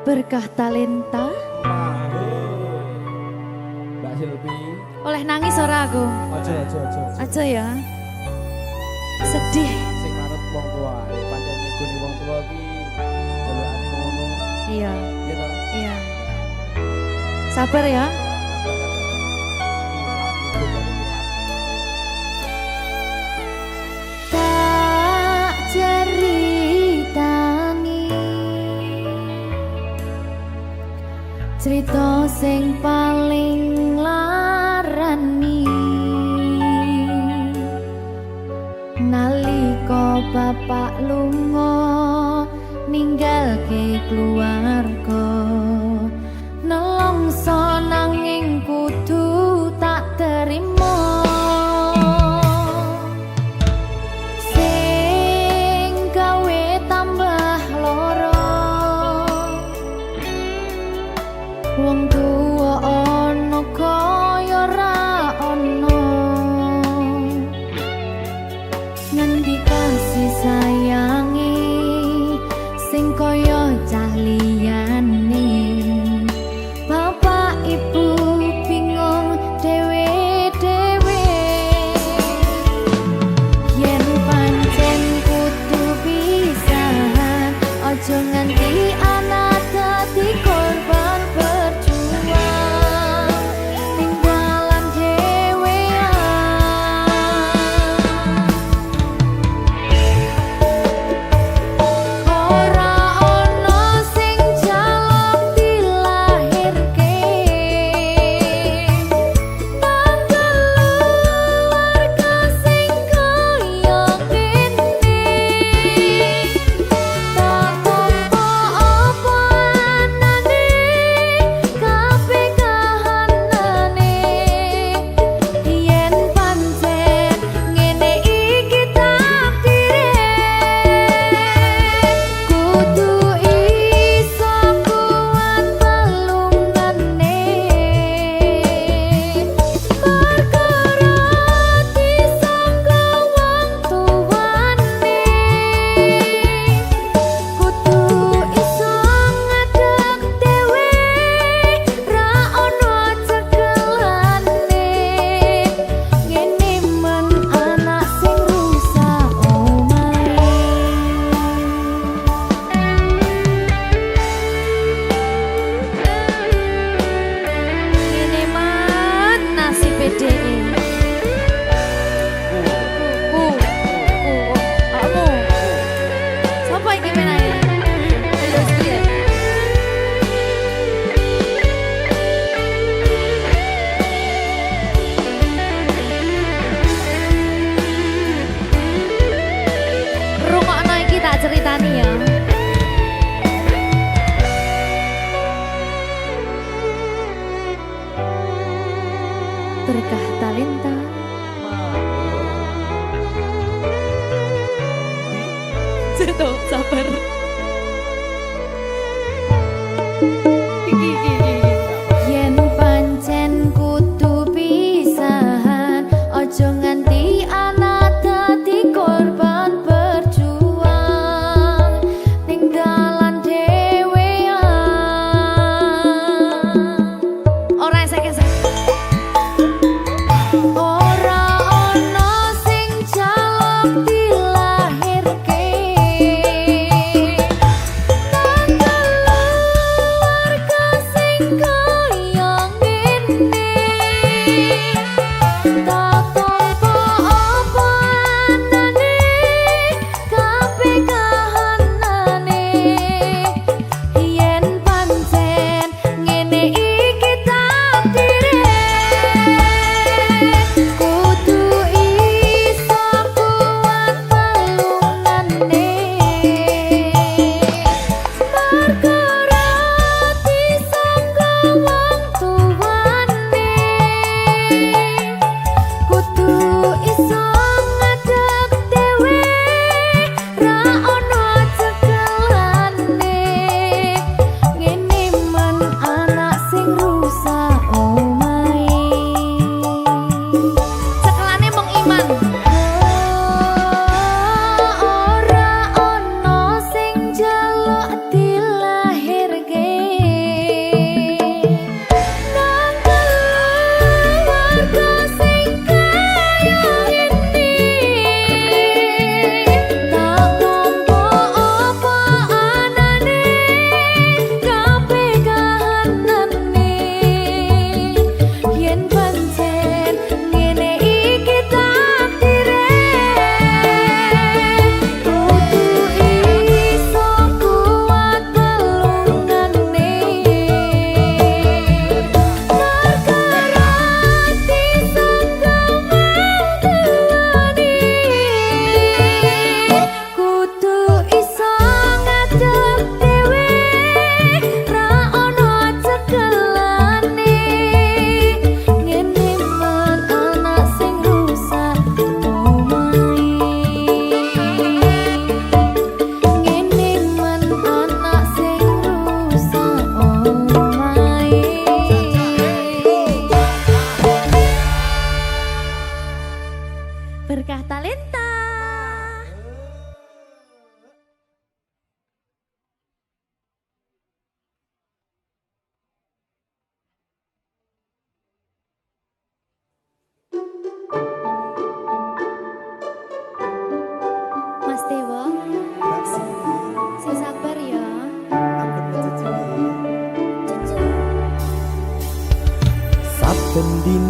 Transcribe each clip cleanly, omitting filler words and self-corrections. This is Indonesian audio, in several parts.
Berkah talenta. Mbak Silvi. Oleh nangis ora aku? Aja ya. Sedih. Sing manut wong tua, pancen ngegoni wong tua ki jalukane ngono. Iya. Iya toh? Iya. Sabar ya. Tak ceritani cerita sing paling larani nalika bapak lunga ninggalke keluarga nelongso nanging kudu tak terima sing gawe tambah loro wong tuwa ana kaya ra ana ngendi kasih sayangi sing kaya cah liyane bapak ibu bingung dewe-dewe yen pancen kudu pisahan aja nganti anak dadi korban berjuang ning dalan dhewean ora ana sing jaluk dilahirke tanggal keluarga sing kaya ngene tak tampa apa anane kabeh kahanane yen pancen ngene iki takdire kudu iso kuat balungane perkara disangka wong tuwane kudu iso ngadeg dhewe ra ono cekelane ngene men anak sing rusak omahe ngene man nasib dhewe kamu sapa iki menane ayo piye rungokno iki tak ceritani ya berkah talenta Seto, sabar. Yen pancen kudu pisahan, ojo nganti anak dadi korban berjuang ning dalan dhewean. Ora esek-esek. Ora ana sing jaluk dilahirke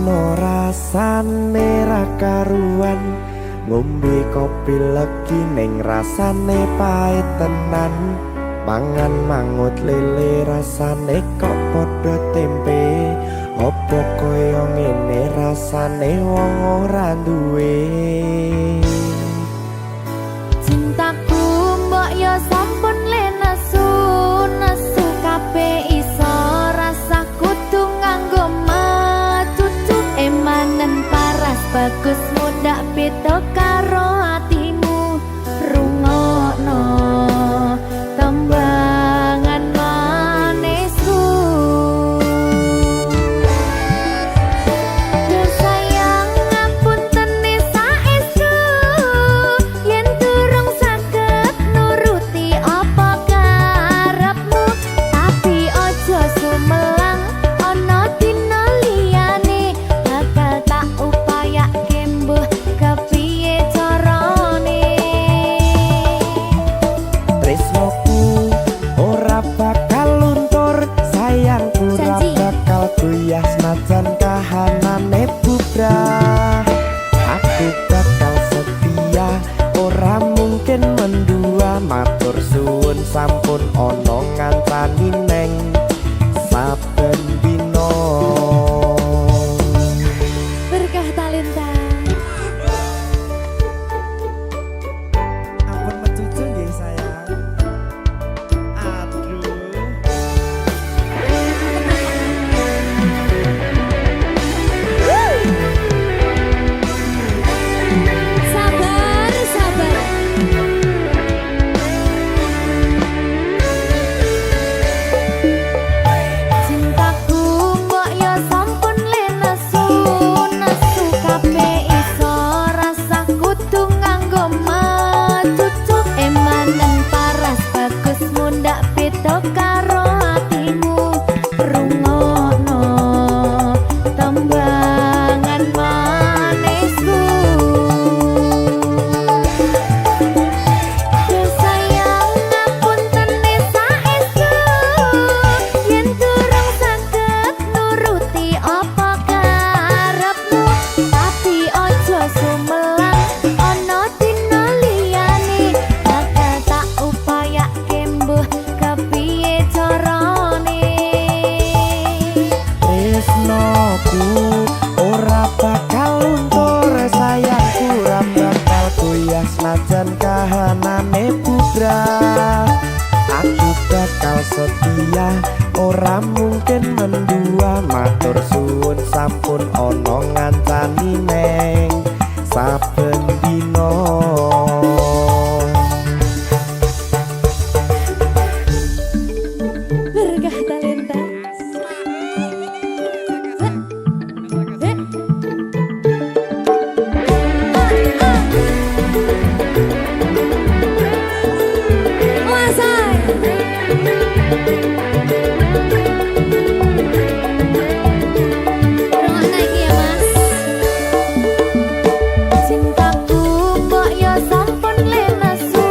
ono rasane ra karuan, ngombe kopi legi ning rasane pahit tenan, mangan mangut lele rasane kok padha tempe, opo koyo ngene rasane wong ora duwe. Cintaku mbok yo sampun le nesu kabeh iso rasa kudu nganggo matutu emanen paras bagus mudak beda karo atimu rungokno tembangan manisku. Yo sayang ngapunten saestu yen durung saged nuruti apa karepmu, tapi ojo sumelang ana dina liyane bakal tak upayake mbuh kepiye carane. Tresnoku ora bakal luntur, sayangku ora Janji. bakal goyah senajan kahanane bubrah. Aku bakal setia, ora mungkin mendua, matur suwun sampun ana ngancani neng saben dina. Berkah talenta. Ampun mencucu nggih sayang. Aduh. Sabar, sabar. Cintaku mbok yo sampun le nesu kabeh iso rasa kudu nganggo matutu emanen paras bagus mundak beda karo atimu rungokno tembangan manisku. Yo sayang ngapunten saestu yen durung saged nuruti apa karepmu, tapi ojo sumelang ana dina liyane bakal tak upayake mbuh kepiye carane. Tresnoku ora bakal luntur, sayangku ora bakal goyah senajan kahanane bubrah. Aku bakal setia, ora mungkin mendua, matur suwun sampun ana ngancani neng saben dina. Berkah talenta. Cintaku mbok yo sampun le nesu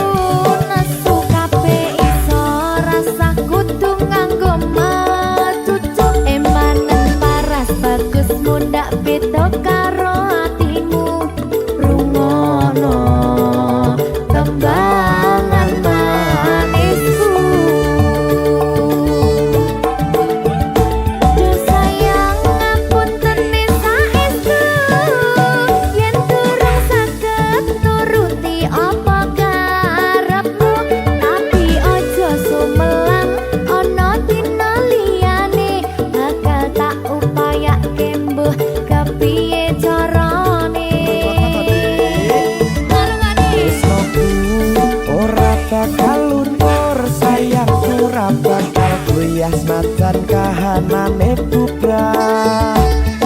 kabeh iso rasa kudu nganggo matutu emanen paras bagus mundak beda karo atimu rungokno tembangan manisku. Yo sayang ngapunten saestu yen durung saged nuruti apa karepmu, tapi ojo sumelang ana dina liyane bakal tak upayake mbuh kepiye carane. Tresnoku ora bakal luntur, sayangku ora bakal goyah senajan kahanane bubrah.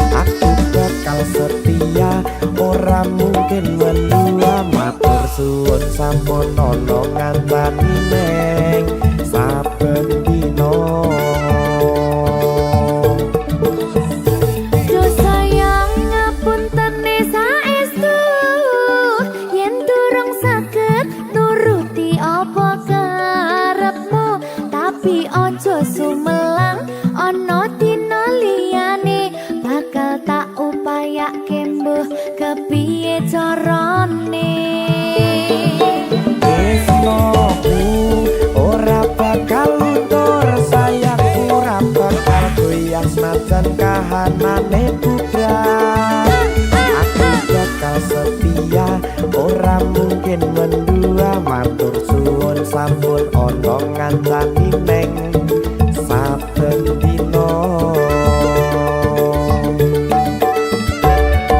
Aku bakal setia, ora mungkin mendua, matur suwun sampun ana ngancani neng saben dina. Yo sayang ngapunten saestu yen durung saged nuruti apa karepmu, tapi ojo sumelang ana dina liyane bakal tak upayake kahanane bubrah. Aku bakal setia ora mungkin mendua, matur suwun sampun ana ngancani neng saben dina.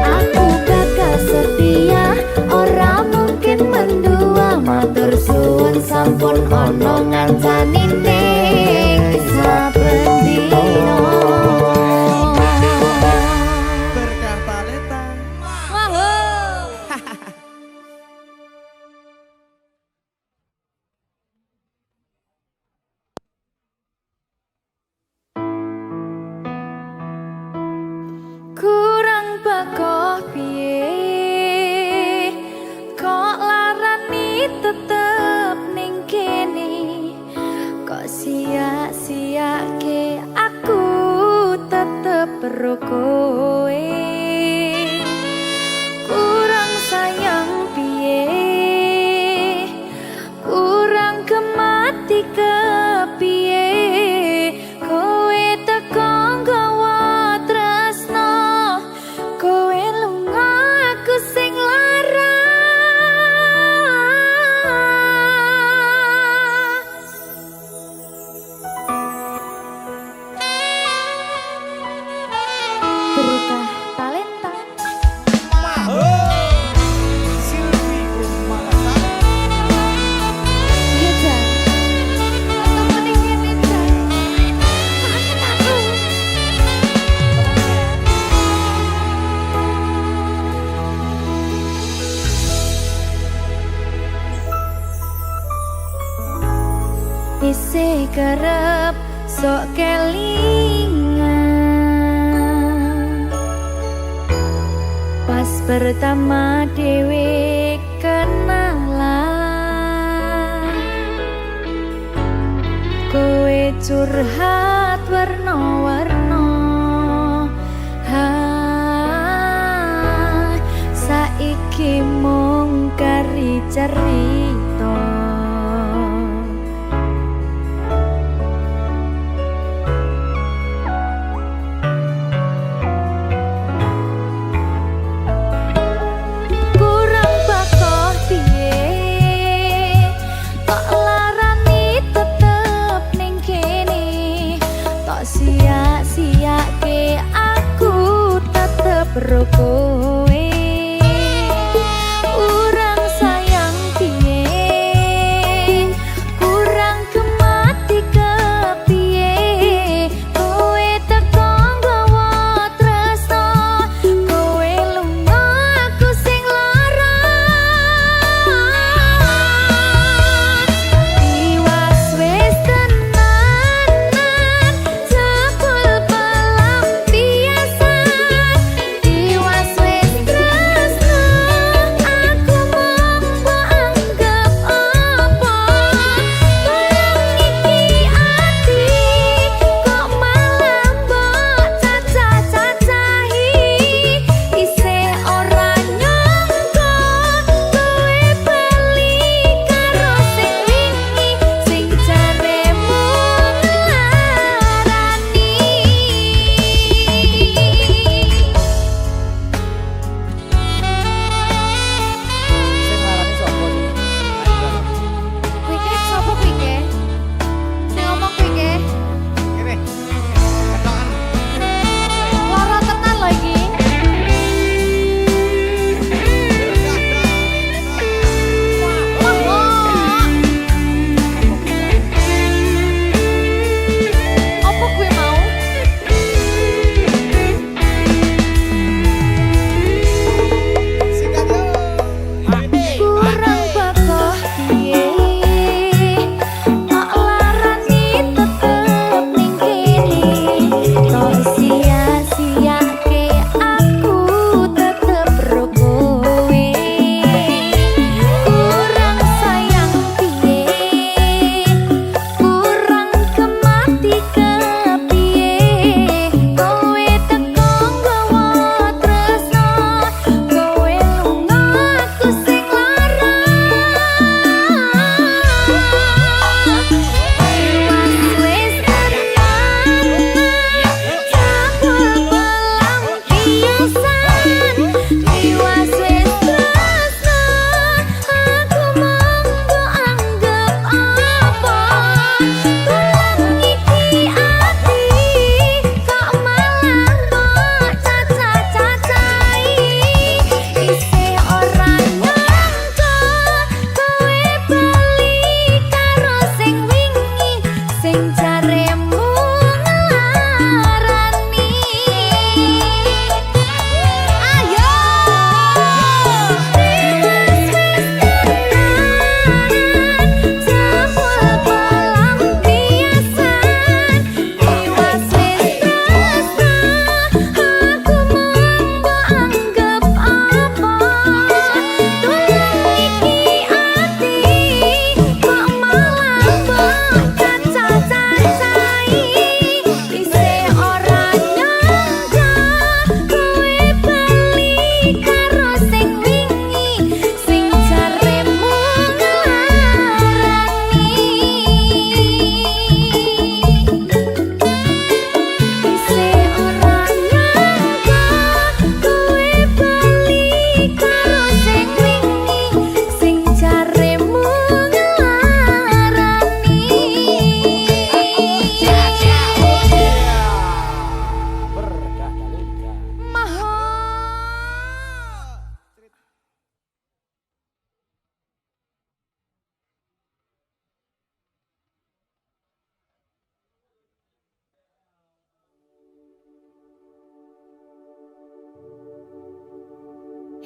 Aku bakal setia ora mungkin mendua, matur suwun sampun ana ngancani ning saben dina. Berkah talenta. Kurang bakoh piye kok larani tetep ning kene, kok sia-siake aku tetep perlu kowe. Kurang sayang piye, kurang kemati kepiye, kowe teko nggawa tresno, kowe lunga aku sing lara. Berkah talenta. Silvi Kumalasa. Iya Jan, temen ini Jan, kangen aku. Isih kerep sok kelingan, pas pertama dewe kenalan, kowe curhat warna-warna. Saiki mung kari cerita, kurang bakoh piye kok larani tetep ning kene, kok sia-siake aku tetep ro kowe. Kurang sayang piye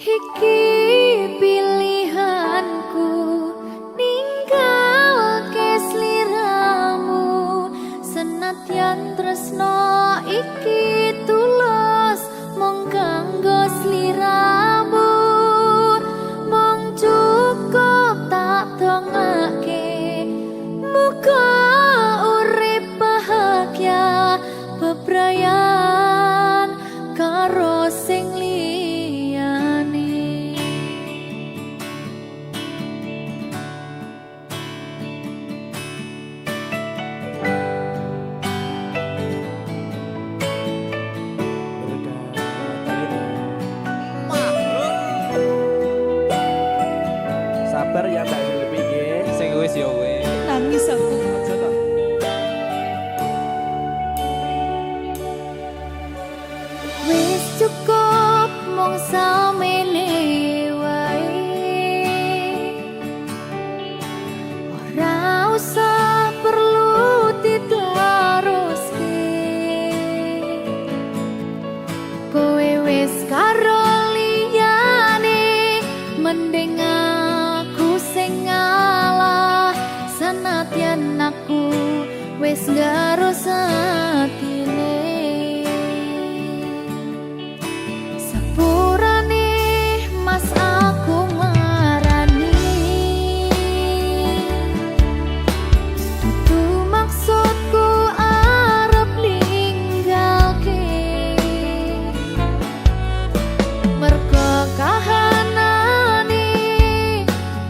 Iki pilihanku ninggal ke sliramu senadyan tresno iki tulus mung kanggo sliramu mung cukup tak dongake muga urip bahagia bebrayan karo sing liyane. Sabar ya Mbak Zulfi nggih. Sing wis ya wis. Nangis aku. Aja to. Wis cukup mung samene wae ora usah perlu diteruske kowe wis karo liyane mending aku sing ngalah senadyan aku wis garo satine. Sepurane mas aku marani dudu maksudku arep ninggalke mergo kahanane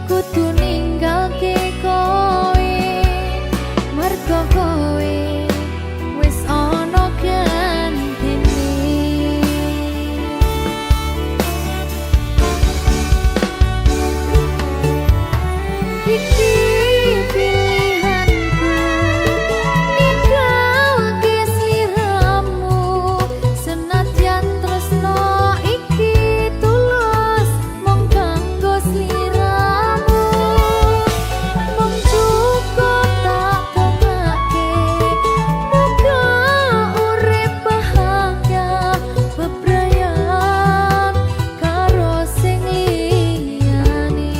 kudu ninggalke kowe mergo kowe wis ana gantine. Iki pilihanku ninggal ke sliramu senadyan tresno iki tulus mung kanggo sliramu mung cukup tak dongake muga urip bahagia bebrayan karo sing liyane.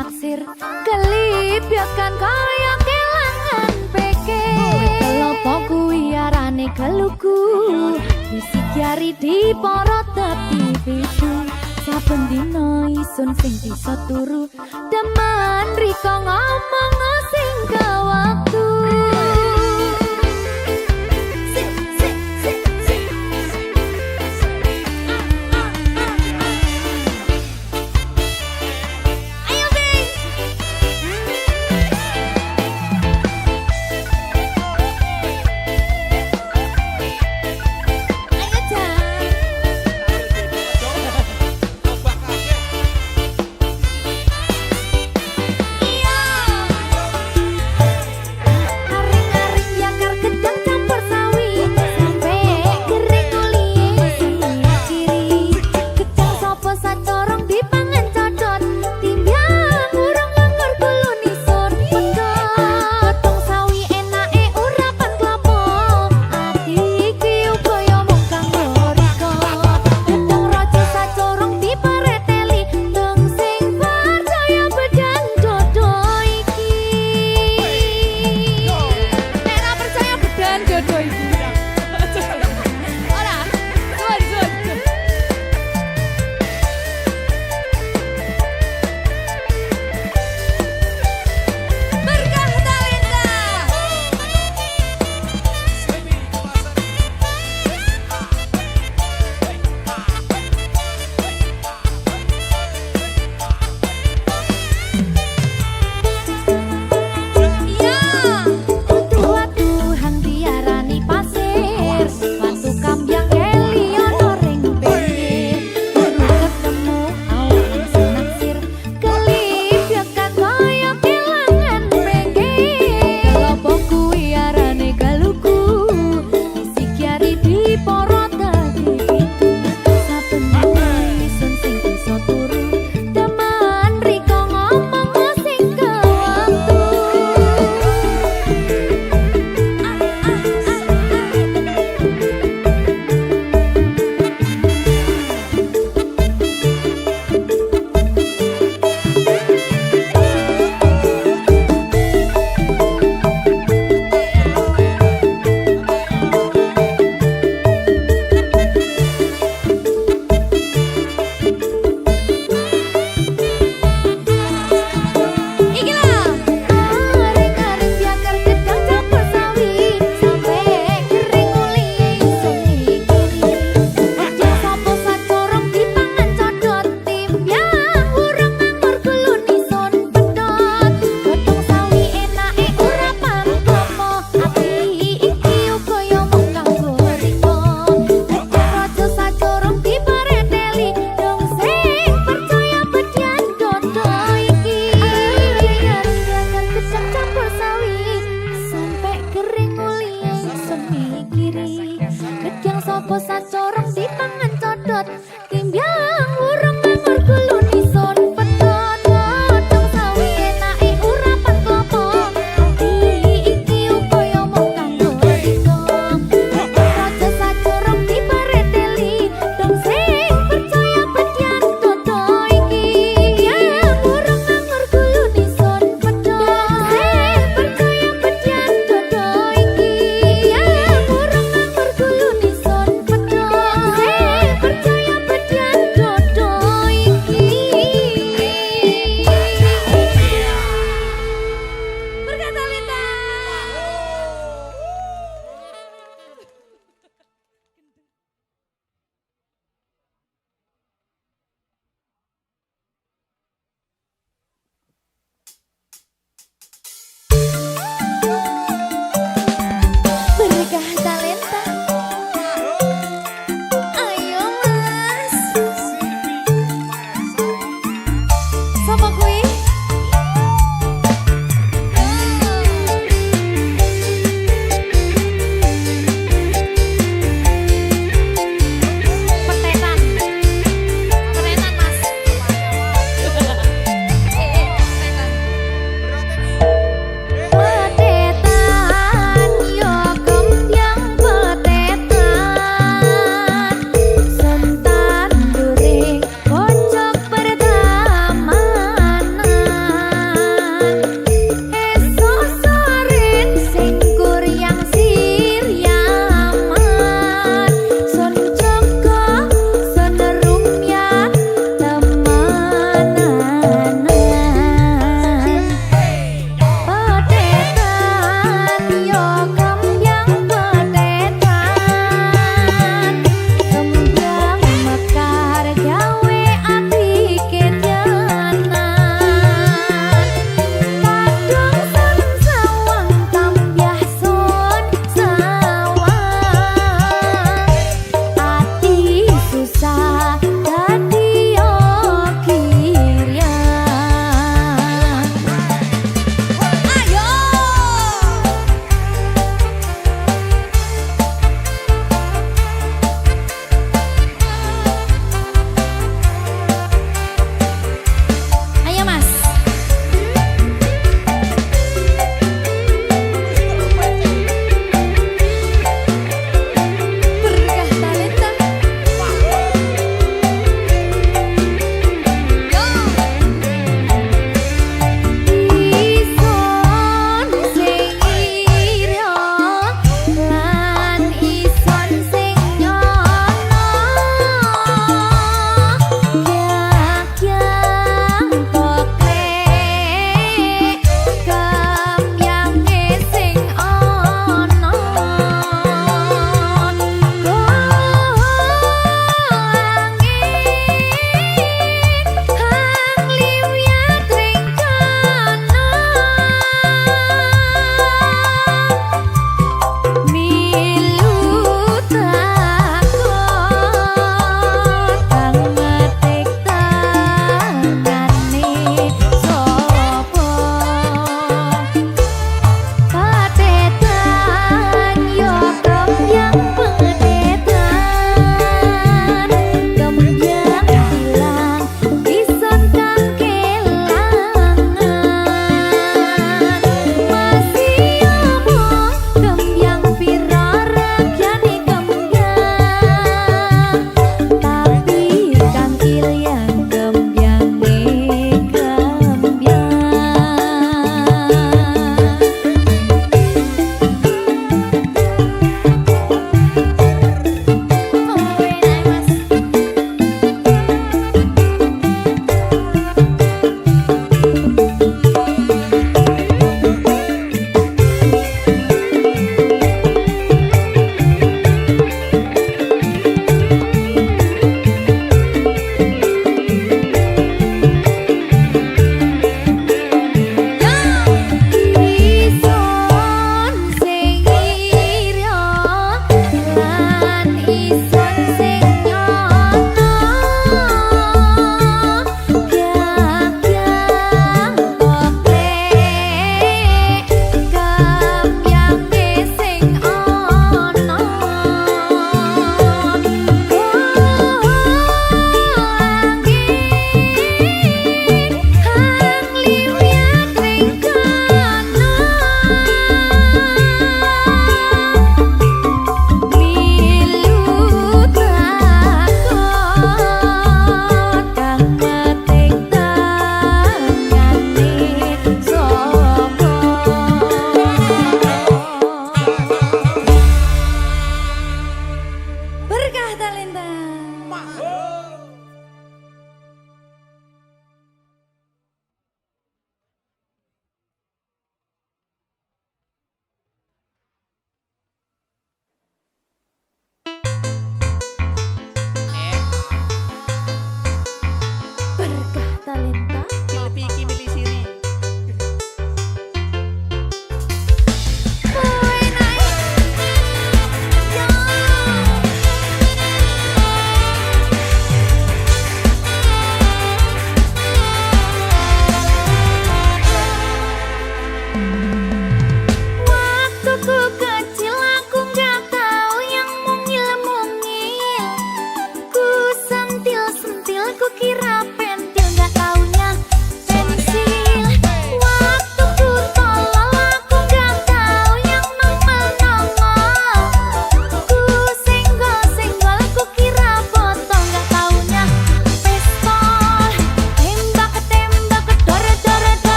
naksir kelip ya kan kaya kelangan peke kelopo kuwi arane keluku isi kiari di porot tepi pitu saben dino isun sing bisa turu demen riko ngomong sing ke waktu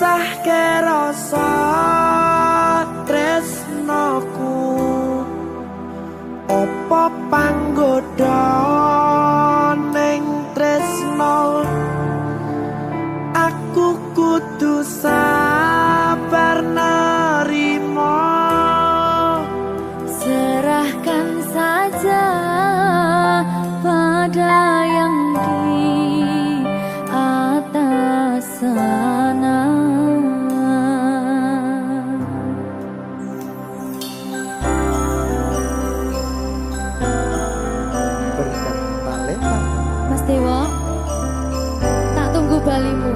misahke rasa tresnoku opo panggoda ning tresno aku kudu sabar nerima serahkan saja pada yang di atas sana. berkat talenta Mas Dewo, tak tunggu balimu.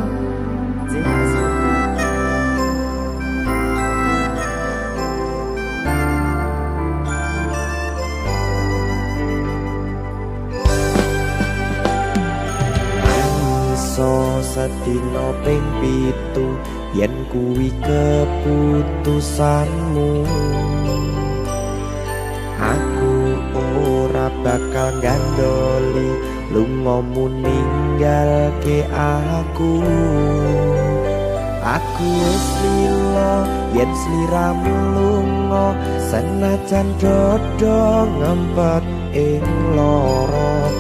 iso sedina ping 7 yen kuwi keputusanmu aku ora bakal gandoli lungamu ninggalke aku wis lila yen sliramu lunga senajan dodo ngempet ing lara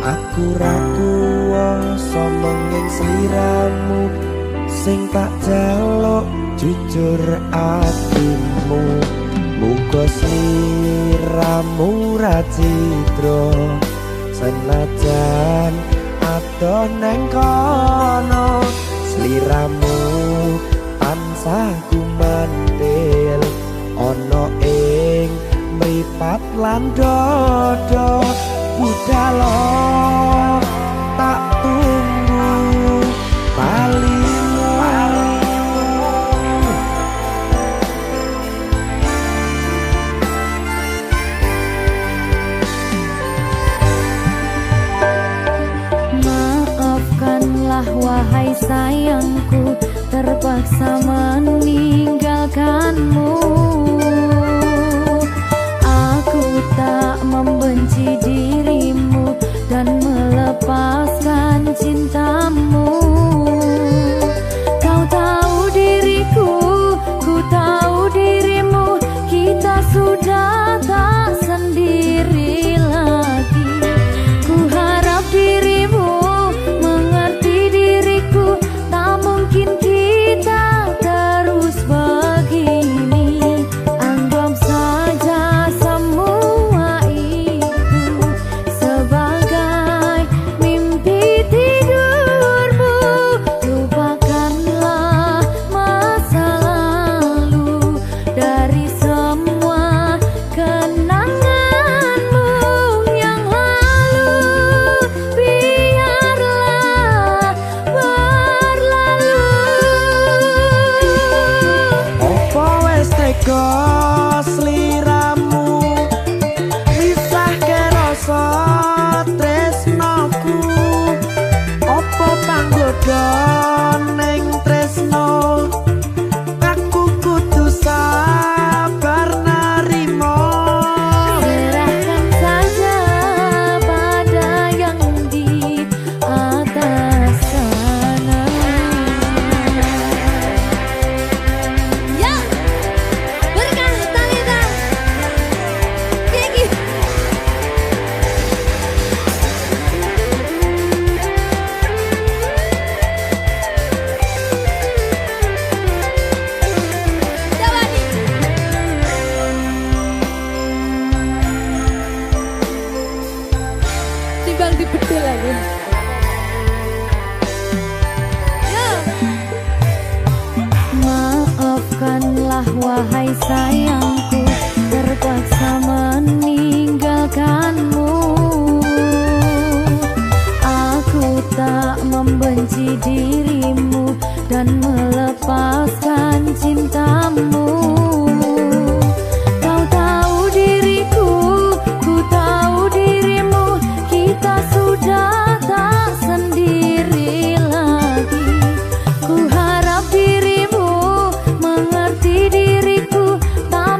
aku ra kuwasa menging sliramu sing tak jaluk jujur atimu muga sliramu ra cidra senajan adoh neng kono sliramu tansah kumandel ana ing mripat lan dodo budalo tak tunggu balimu Maafkanlah wahai sayangku terpaksa meninggalkanmu. Aku tak membenci dirimu dan melepaskan cintamu. Kau tahu diriku, ku tahu dirimu, kita sudah tak sendiri lagi. Ku harap dirimu mengerti diriku, tak mungkin kita terus begini. Anggap saja semua itu sebagai mimpi tidurmu. Lupakanlah masa lalu dari semua kenanganmu yang lalu. Biarlah berlalu. opo wis tega sliramu misahke rasa tresnoku opo panggoda ning tresno aku kudu sabar nerima Serahkan saja pada yang di atas sana. Ya, berkah talenta. Tinggi. Jawadi. Timbang dibedil lagi. Ya. Maafkanlah wahai sayangku terpaksa meninggalkanmu. Aku tak membenci dirimu dan melepaskan cintamu. Kau tahu diriku, ku tahu dirimu, kita sudah tak sendiri lagi. Ku harap dirimu mengerti diriku, tak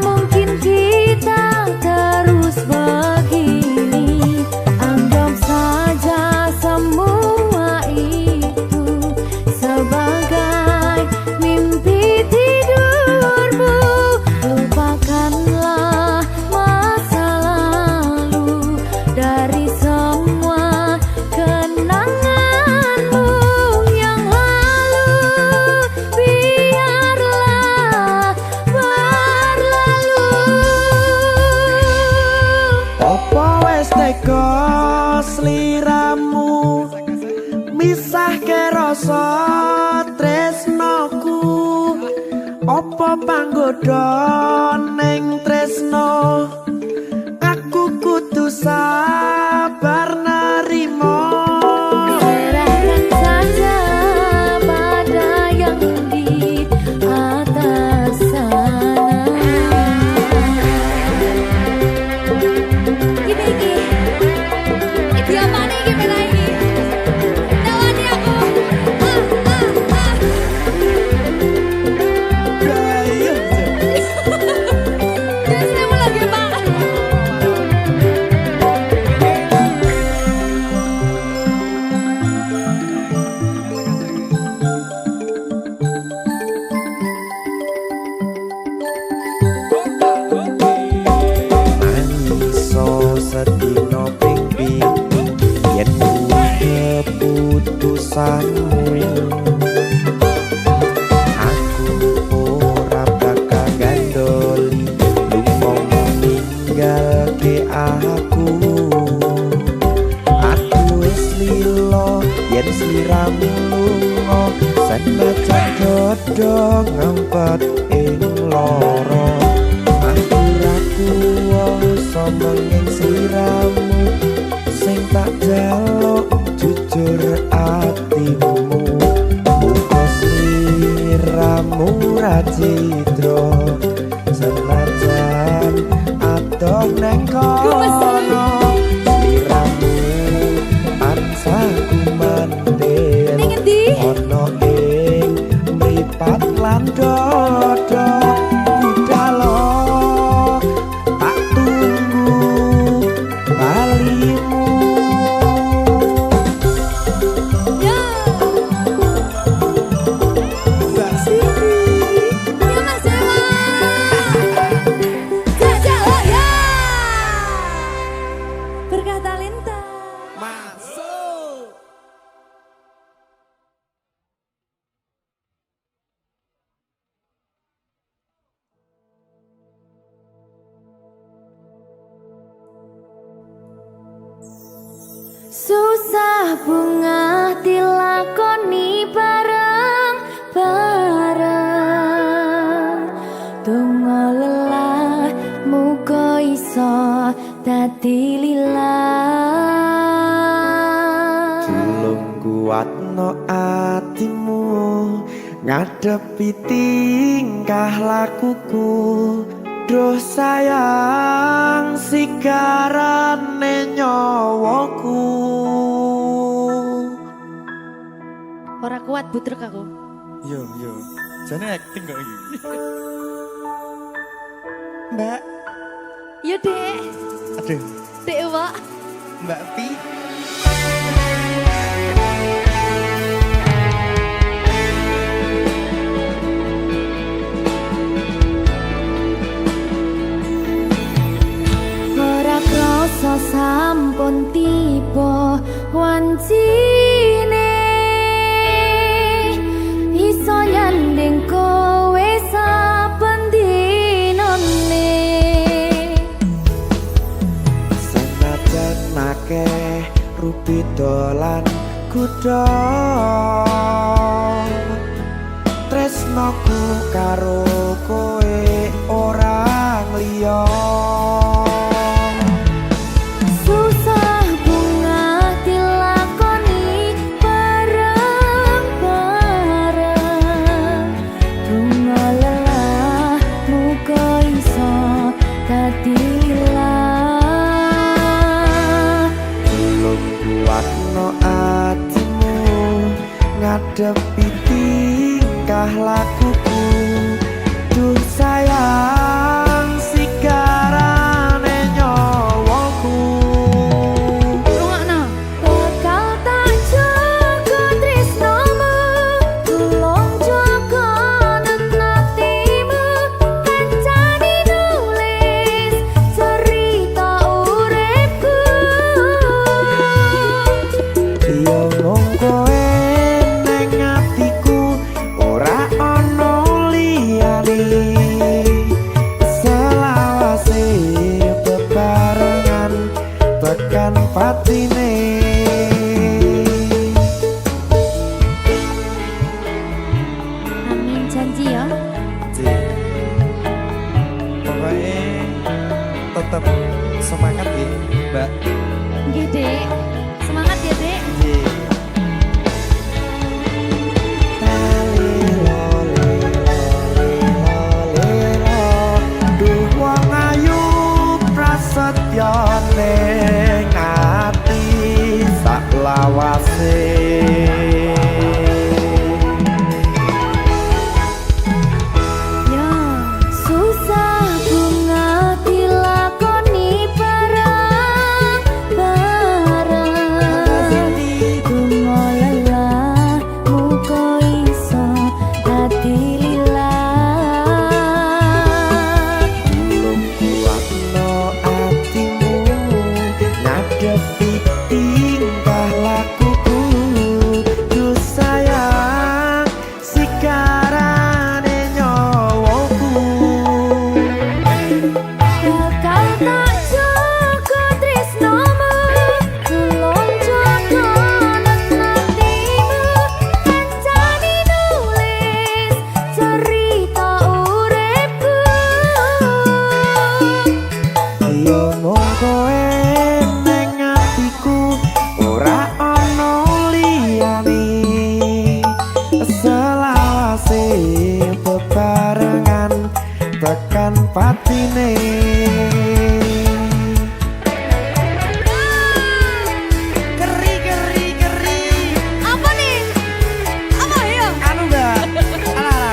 panggoda ning tresno aku kudu sabar narimo serahkan saja pada yang di atas sana. Iki dia mana iki bela iki tawani aku terus kamu lagi pak. Mangiso sedino ping pitu yen kuwi keputusanmu aku ora bakal gandoli lumomo ninggalke aku wis lilo yen sliramu lunga senajan dodo ngempet ing loro aku ra kuwasa menging sliramu sing tak jaluk jujur atimu muga sliramu ra cidra senajan adoh neng kono sliramu tansah kumandel Ning endi? ono ing mripat lan dodo budalo tak tunggu balimu. Ya. Mbak Siti Ya Mas Dewa. Jajak oh ya. Berkah talenta. masuk. Susah bunga dilakoni bareng-bareng Donga lelah muga iso dadi lillah Tulung kuatno atimu ngadepi tingkah lakuku duh sayang sigarane nyawaku Ora kuat butrek aku. Yo, jane acting kok iki. Mbak, Yo Dek. aduh, Dek Wak. Mbak Pi. Ora krasa sampun tiba wancine iso nyanding kowe saben dinane senajan akeh rupi dolan kuda tresnoku karo kowe orang liya susah bunga dilakoni bareng-bareng bunga lelah muga iso dadi lillah Tulung kuatno atimu ngadepi tingkah lakuku duh sayang sigarane nyawaku Rungokno. Bakal tak jaga tresnomu, tulung jaga nenatimu, kancani nulis cerita uripku. Yo ngong kowe neng atiku ora ono liyane selawase bebarengan tekan patine Amin janji ya. Cik. tetap semangat ya Mbak. Nggih, Dek. Semangat ya, Dek. Nggih. Duh wong ayu prasetyo ning ati sak lawase. Ya, susah bunga dilakoni bareng-bareng. Bunga lelah muka iso dadi lilah. Kuatno atimu ngadepi tingkah lakuku. Duh sayang sikarane nyawaku. Bakal tak jaga tresnomu, tulung jaga hatimu. Kancani nulis cerita uripku. Yo mung kowe ning atiku ora ana liyane. Selawase bebarengan tekan patine. Keri keri keri. Apa nih? Apa ya? Anu Mbak. Alah.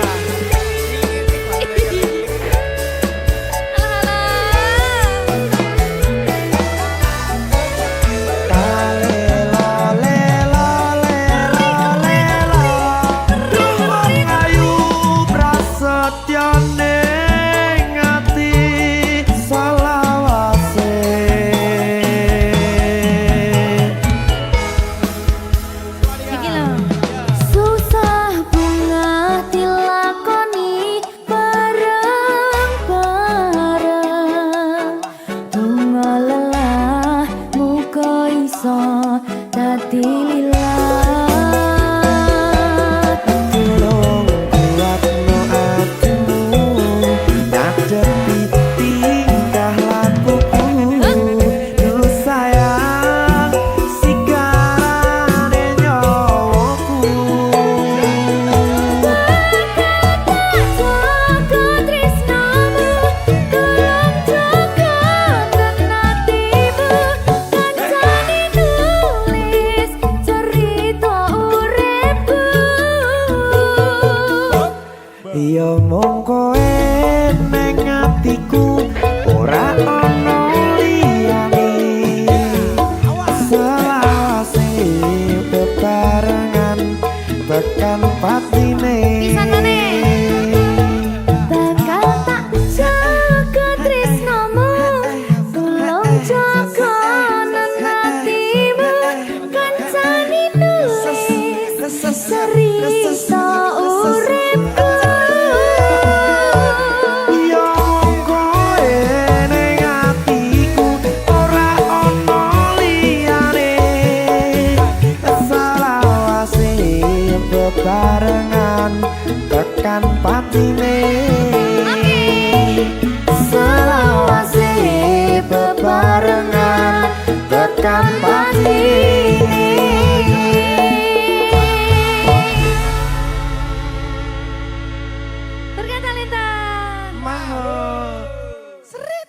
Iki lho. Susah bunga dilakoni bareng-bareng. Bunga lelah muka iso dadi lilah. Tulung kuatno atimu ngadepi tingkah lakuku. Duh sayang sikarane nyawaku. Jaga tresnomu, tulung jaga hatimu. Kancani nulis cerita uripku. Ya mung kowe ning atiku ora ana liyane. Selawase bebarengan tekan patine. Pisanane. Bakal tak jaga tresnomu, tulung jaga hatimu. Kancani nulis cerita uripku. Ya mung kowe ning atiku ora ana liyane. Selawase bebarengan tekan patine. Selawase bebarengan tekan patine. Berkata Lintang. Mahal. Seret.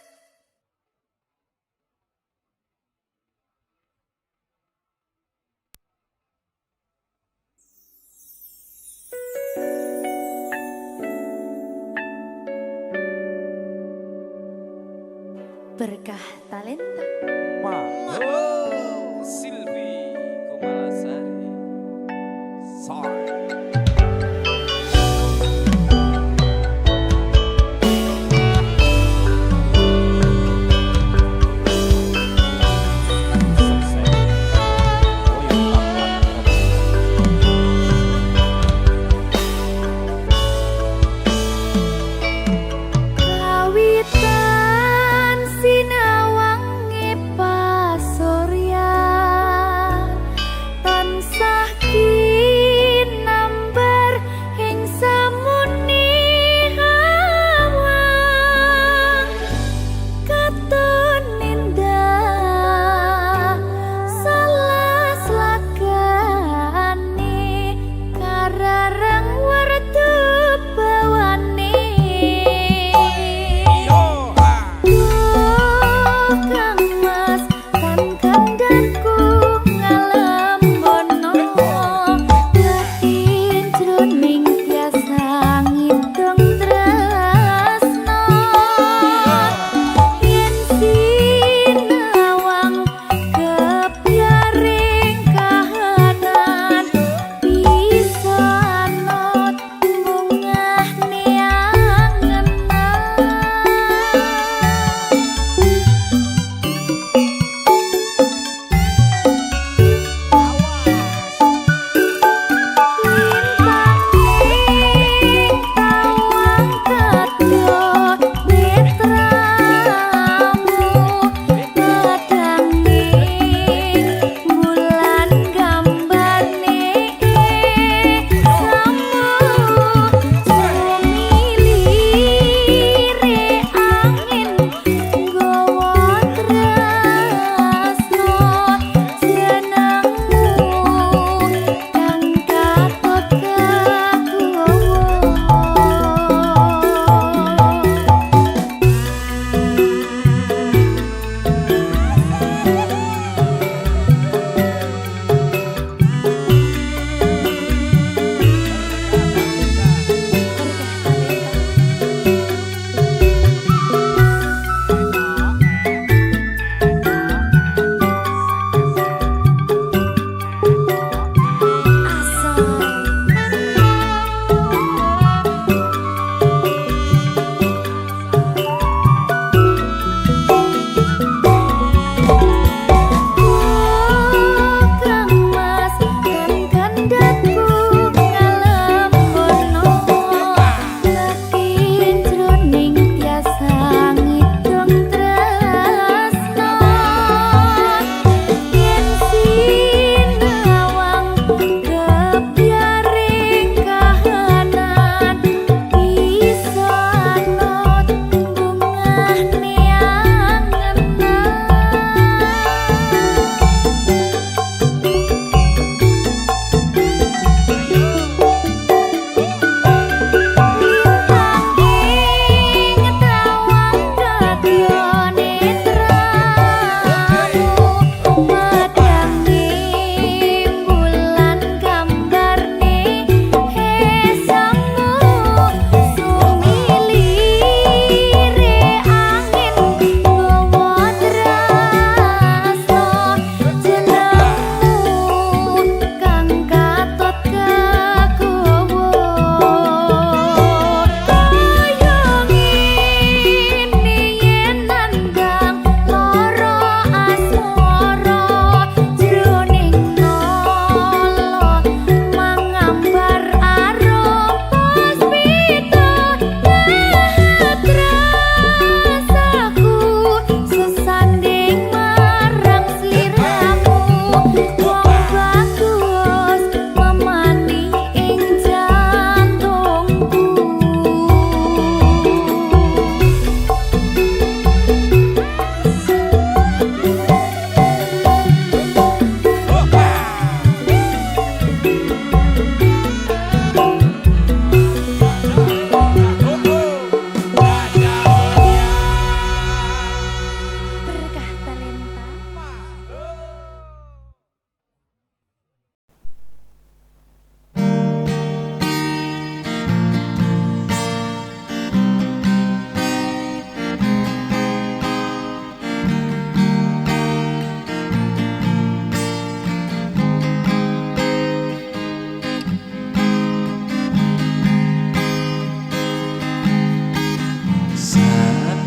Berkah talenta. Silvi Kumalasari. Sorry. Kawitan sinawang pas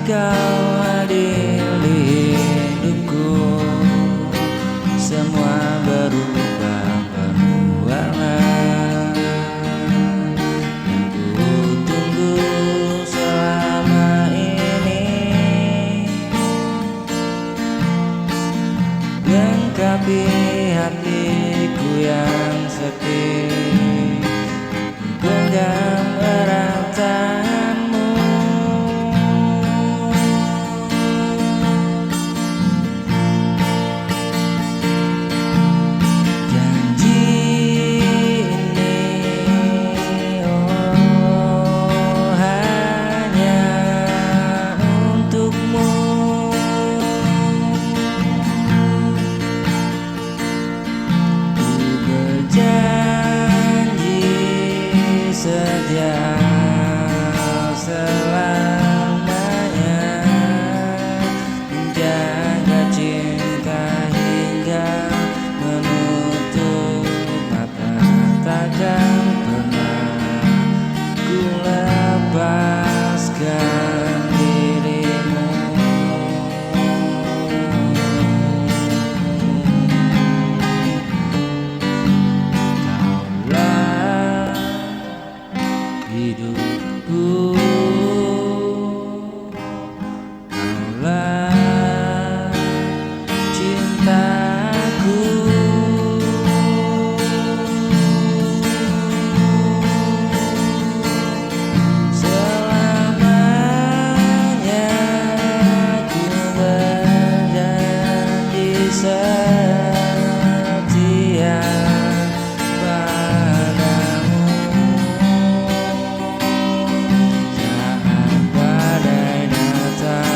kau hadir di hidupku, semua berubah penuh warna. Yang ku tunggu selama ini, lengkapi hatiku yang sepi, genggam erat tanganmu. Janji ini hanya untukmu. Ku berjanji setia selamanya, menjaga cinta hingga menutup mata. Takkan pernah ku lepaskan dirimu. Kaulah hidupku, kaulah cintaku. Selamanya ku berjanji setia padamu. Saat badai datang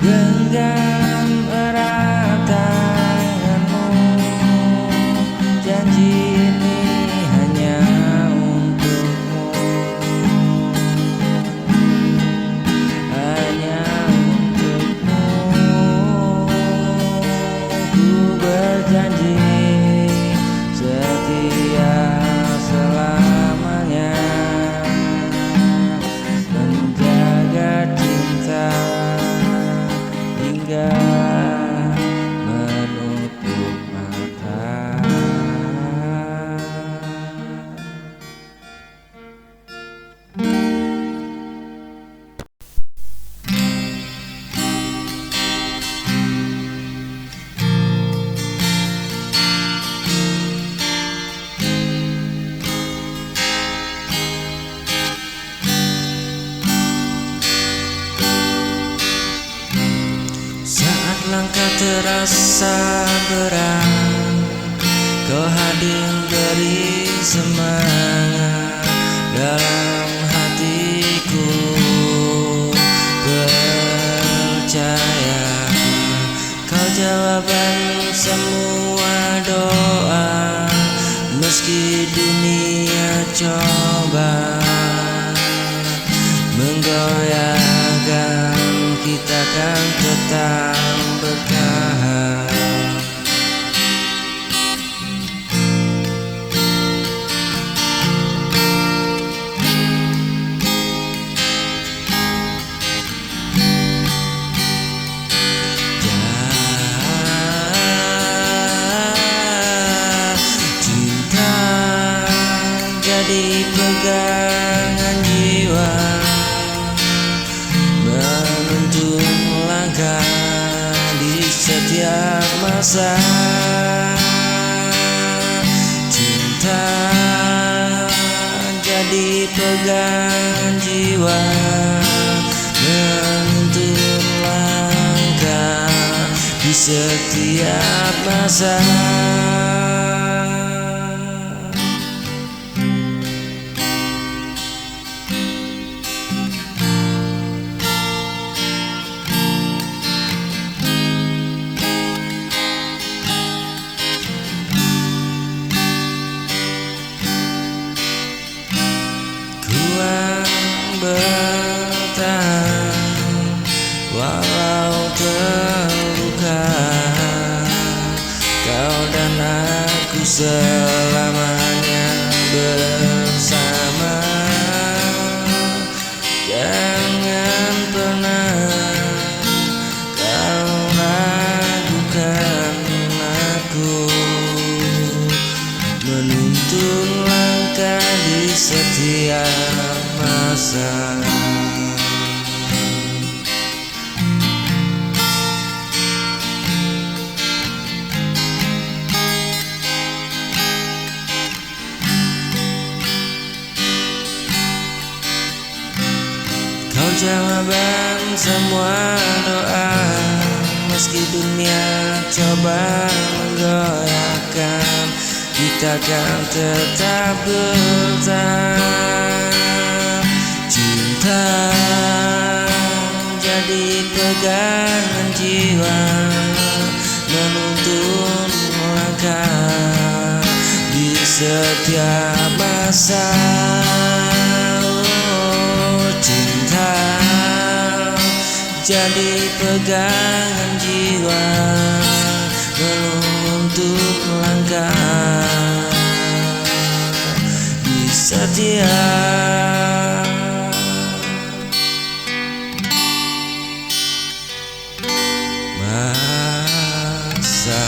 genggam erat tanganmu. Janji ini hanya untukmu, hanya untukmu. Ku berjanji setia selamanya, menjaga cinta hingga menutup mata. Saat langkah terasa berat, kau hadir beri semangat dalam hatiku. Percaya kau jawaban semua doa, meski dunia coba menggoyahkan, kita kan tetap bertahan. Cinta jadi pegangan jiwa, menuntun langkah di setiap masa. Cinta jadi pegangan jiwa, menuntun langkah di setiap masa. dan aku selamanya bersama. Jangan pernah kau ragukan aku, menuntun langkah di setiap masa. Kau jawaban semua doa, meski dunia coba menggoyahkan, kita kan tetap bertahan. Cinta jadi pegangan jiwa, menuntun langkah di setiap masa. Cinta jadi pegangan jiwa, menuntun langkah di setiap masa.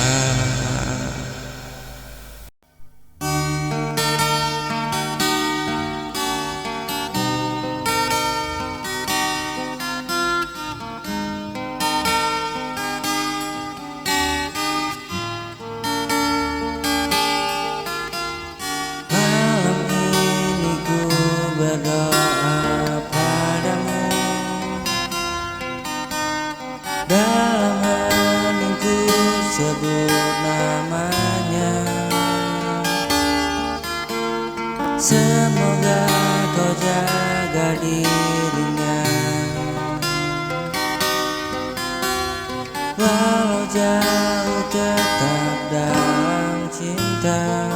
Berdoa padamu, dalam heningku sebut namanya. Semoga kau jaga dirinya, walau jauh tetap dalam cinta.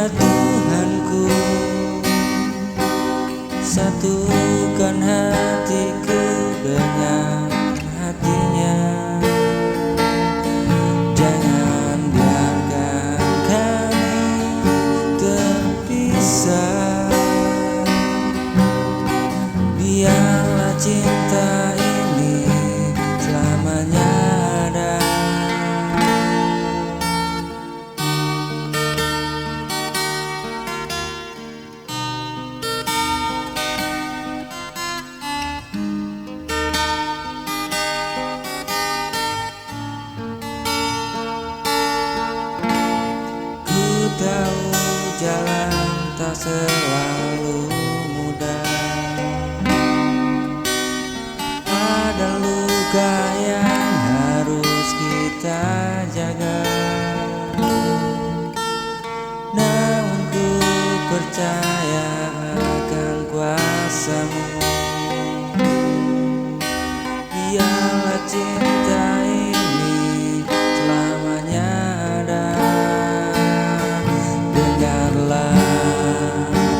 Tuhanku, satukan hatiku dengan hatinya. Jangan biarkan kami terpisah, biarlah cinta ini selamanya ada. Tahu jalan tak selalu mudah, ada luka yang harus kita jaga. Namun ku percaya akan kuasamu, biarlah cinta ini selamanya ada.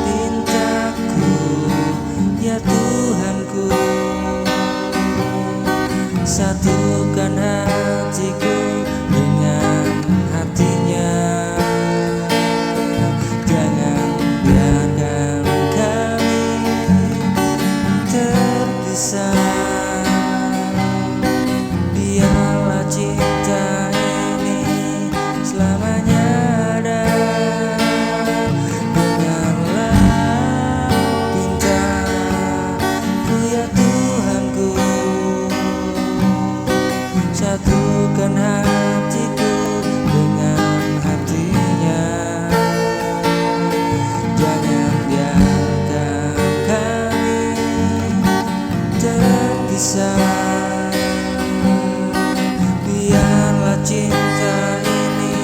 Pintaku, ya Tuhanku, satukan hatiku dengan hatinya. Jangan biarkan kami terpisah, biarlah cinta ini selamanya ada. Satukan hatiku dengan hatinya, jangan biarkan kami terpisah, biarlah cinta ini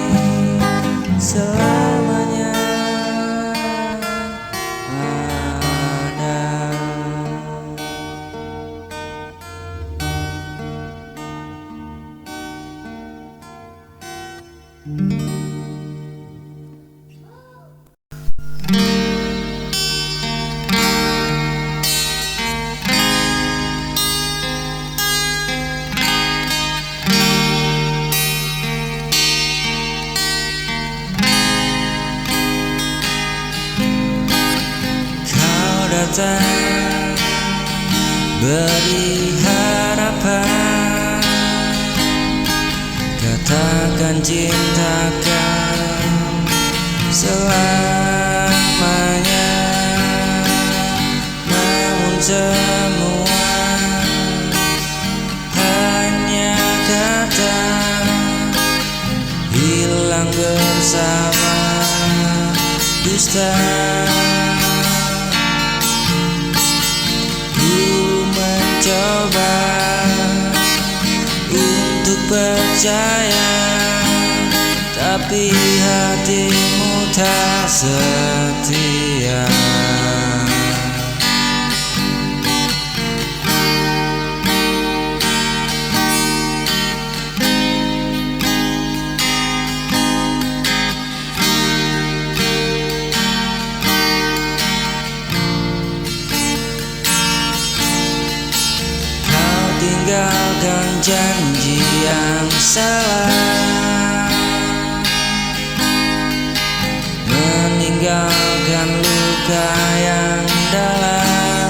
selamanya ada. mata, beri harapan, katakan cintakan selamanya. Namun semua hanya kata, hilang bersama dusta. Ku mencoba untuk percaya, tapi hatimu tak setia. Kau tinggalkan janji yang salah, meninggalkan luka yang dalam.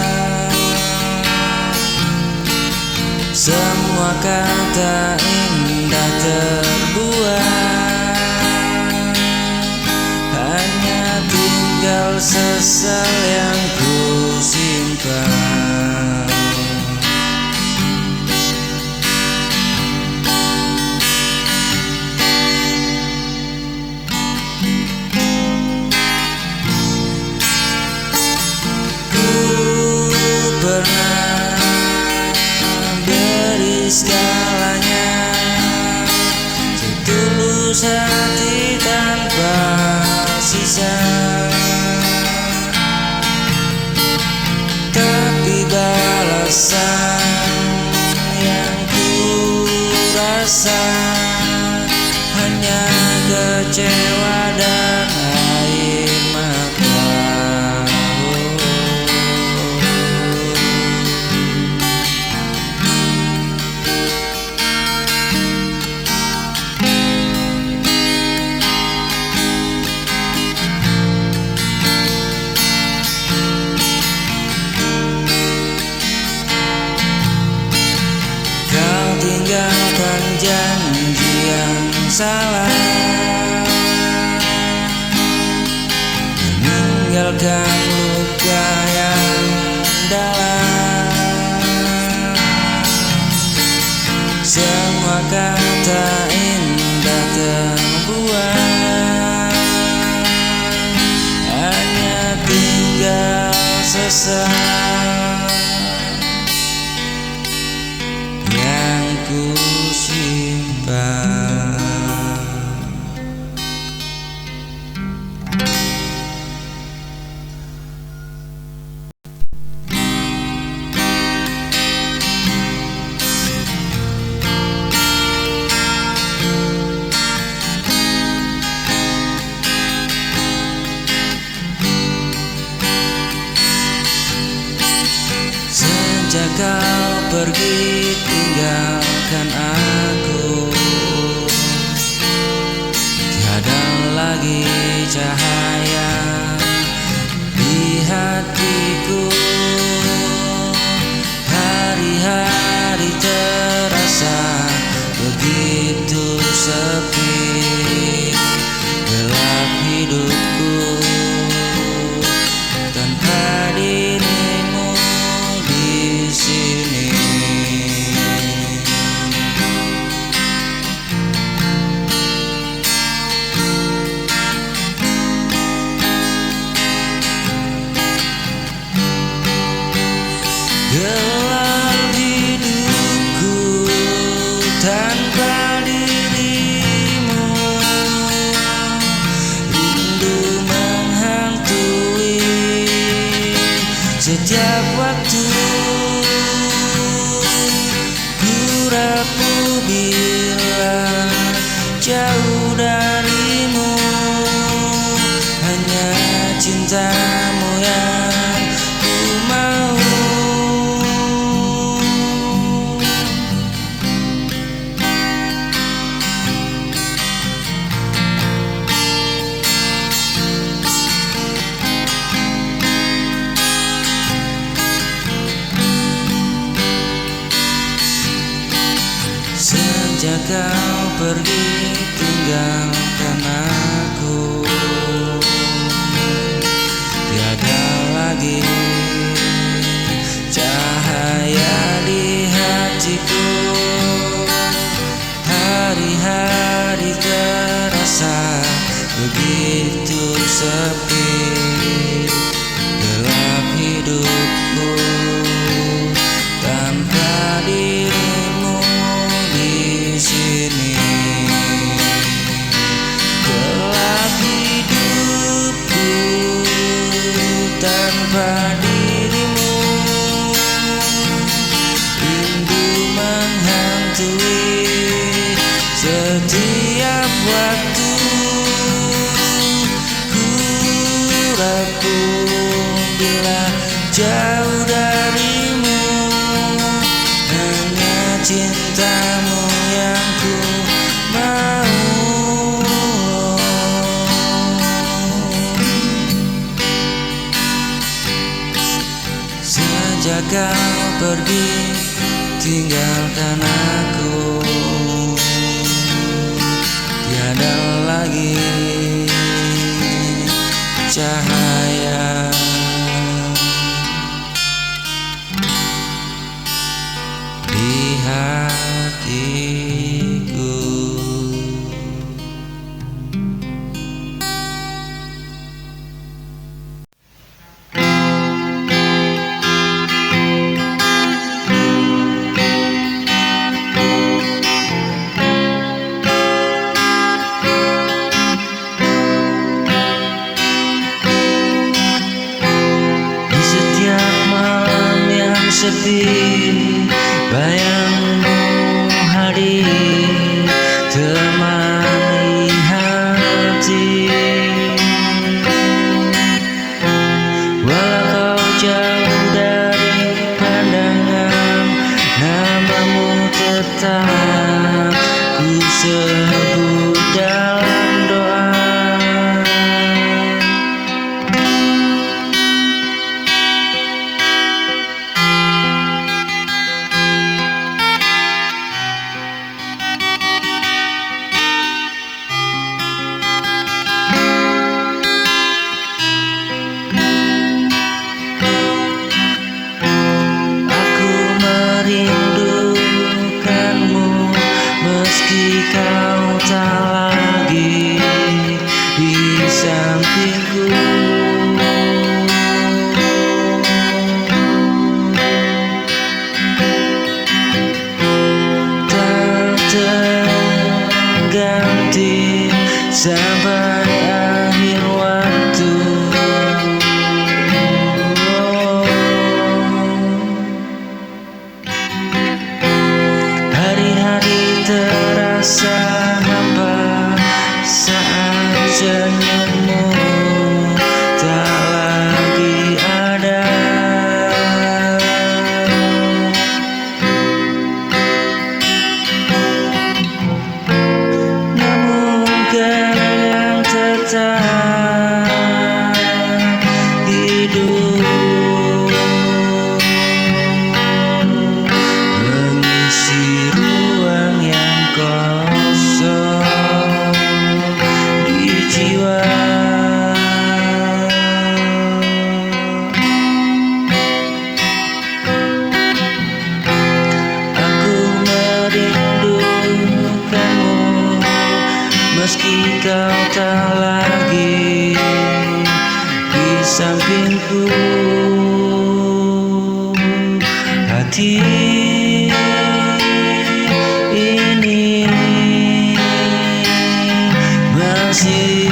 Semua kata indah terbuang, hanya tinggal sesal yang ku simpan. Pernah beri segalanya, setulus hati tanpa sisa. Tapi balasan yang ku rasa hanya kecewa dan air mata. Tinggalkan janji yang salah, meninggalkan luka yang dalam. Semua kata indah terbuang, hanya tinggal sesal yang ku simpan. Sejak kau pergi tinggalkan aku, tiada lagi cahaya di hatiku. Hari-hari terasa begitu sepi, gelap hidupku tanpa dirimu di sini. Gelap hidupku tanpa dirimu. Sejak kau pergi tinggalkan aku, tiada lagi cahaya di hatiku. Hari-hari terasa begitu sepi, gelap hidupku tanpa dirimu di sini. Gelap hidupku tanpa dirimu, rindu menghantui setiap waktu. Ku rapuh bila jauh darimu, hanya cintamu yang ku mau. Sejak kau pergi tinggalkan aku, tiada lagi cahaya di hatiku. Di setiap malam yang sepi, bayangmu hadir temani hati. Walau kau jauh dari pandangan, namamu tetap ku sebut dalam doa. Aku merindukanmu meski kau tak lagi di sampingku. Tak terganti sampai akhir waktu. Hari-hari terasa hampa saat senyummu tak lagi ada. Namun kenangan tetap hidup, mengisi ruang yang kosong di jiwa. Aku merindukanmu meski kau tak lagi di sampingku. Hati ini masih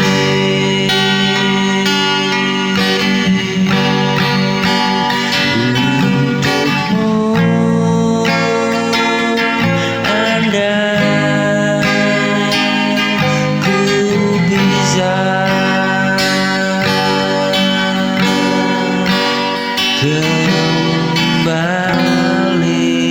untukmu. Andai ku bisa kembali.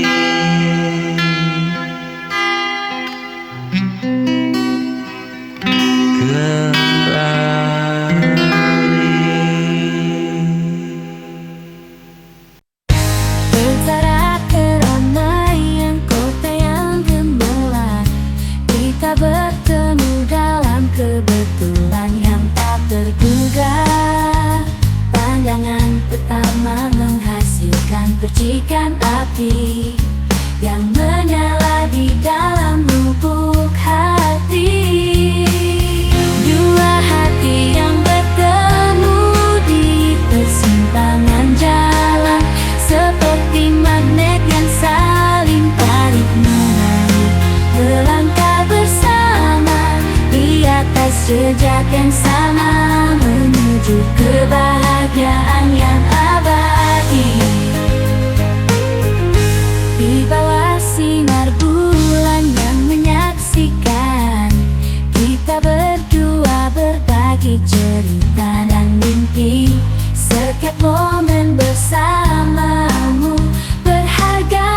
jejak yang sama menuju kebahagiaan yang abadi. Di bawah sinar bulan yang menyaksikan, kita berdua berbagi cerita dan mimpi. Setiap momen bersamamu berharga,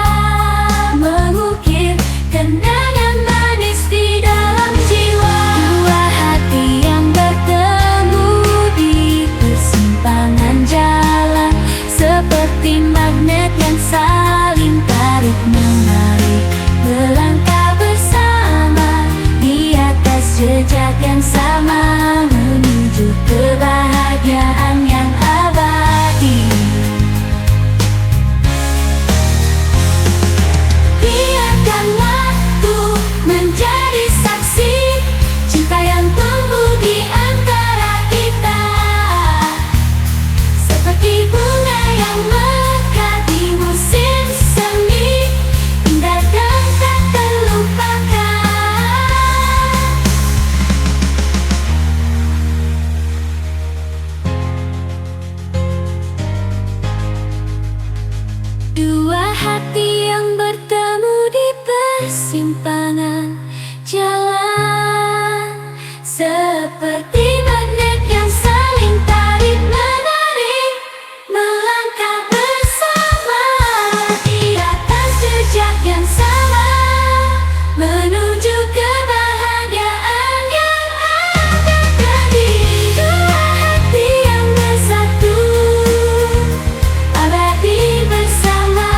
mengukir kenangan manis di dalam jiwa. Dua hati yang bertemu di persimpangan jalan, seperti magnet yang saling tarik menarik, melangkah bersama di atas jejak yang sama menuju kebahagiaan yang abadi. Biarkan waktu menjadi saksi cinta yang tumbuh di antara kita, seperti bunga yang mekar di musim semi, indah dan tak terlupakan. Dua hati yang bertemu di persimpangan jalan, seperti magnet yang saling tarik menarik, melangkah bersama di atas jejak yang sama menuju kebahagiaan yang abadi. Dua hati yang bersatu, abadi bersama.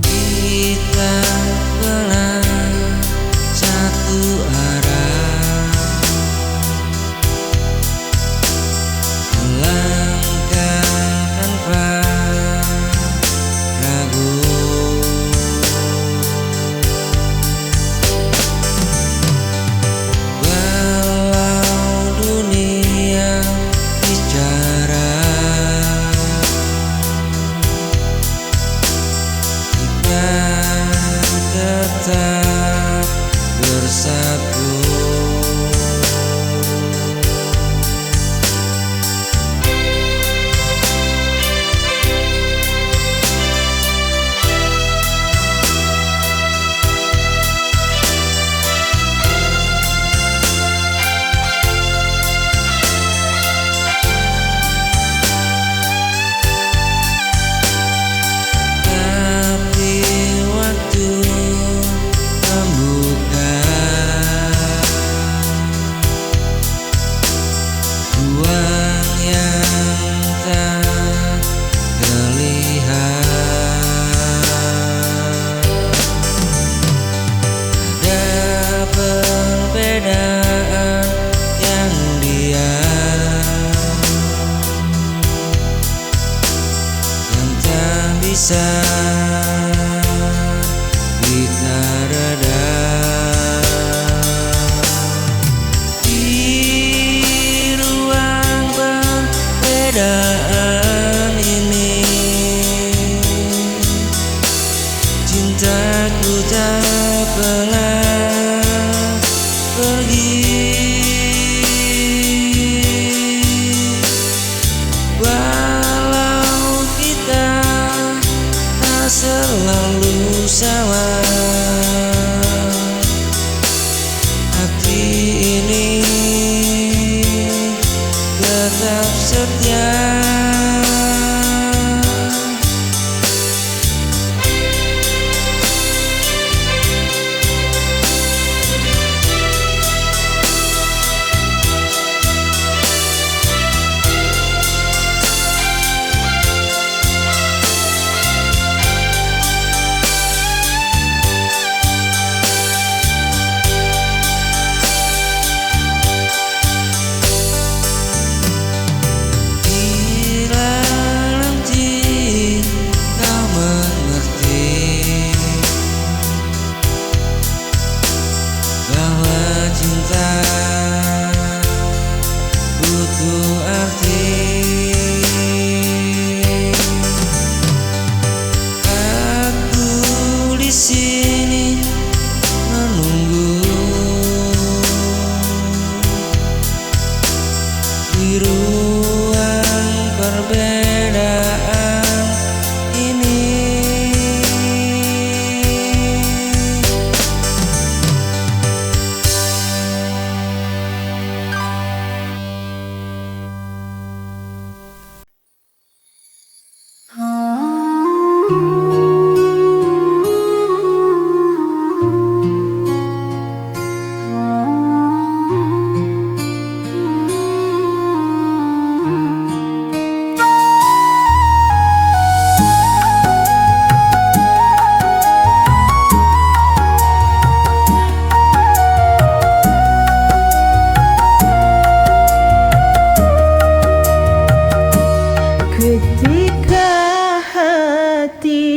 Kita belah satu arah, melangkah tanpa ragu. Walau dunia bicara, kita tetap bersatu. Tapi waktu membuka ruang yang tak terlihat. Ada perbedaan yang diam, yang tak bisa kita redam. Di ruang perbedaan ini, cintaku tak pernah pergi. Walau kita tak selalu sama, hati ini tetap setia.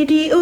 Radio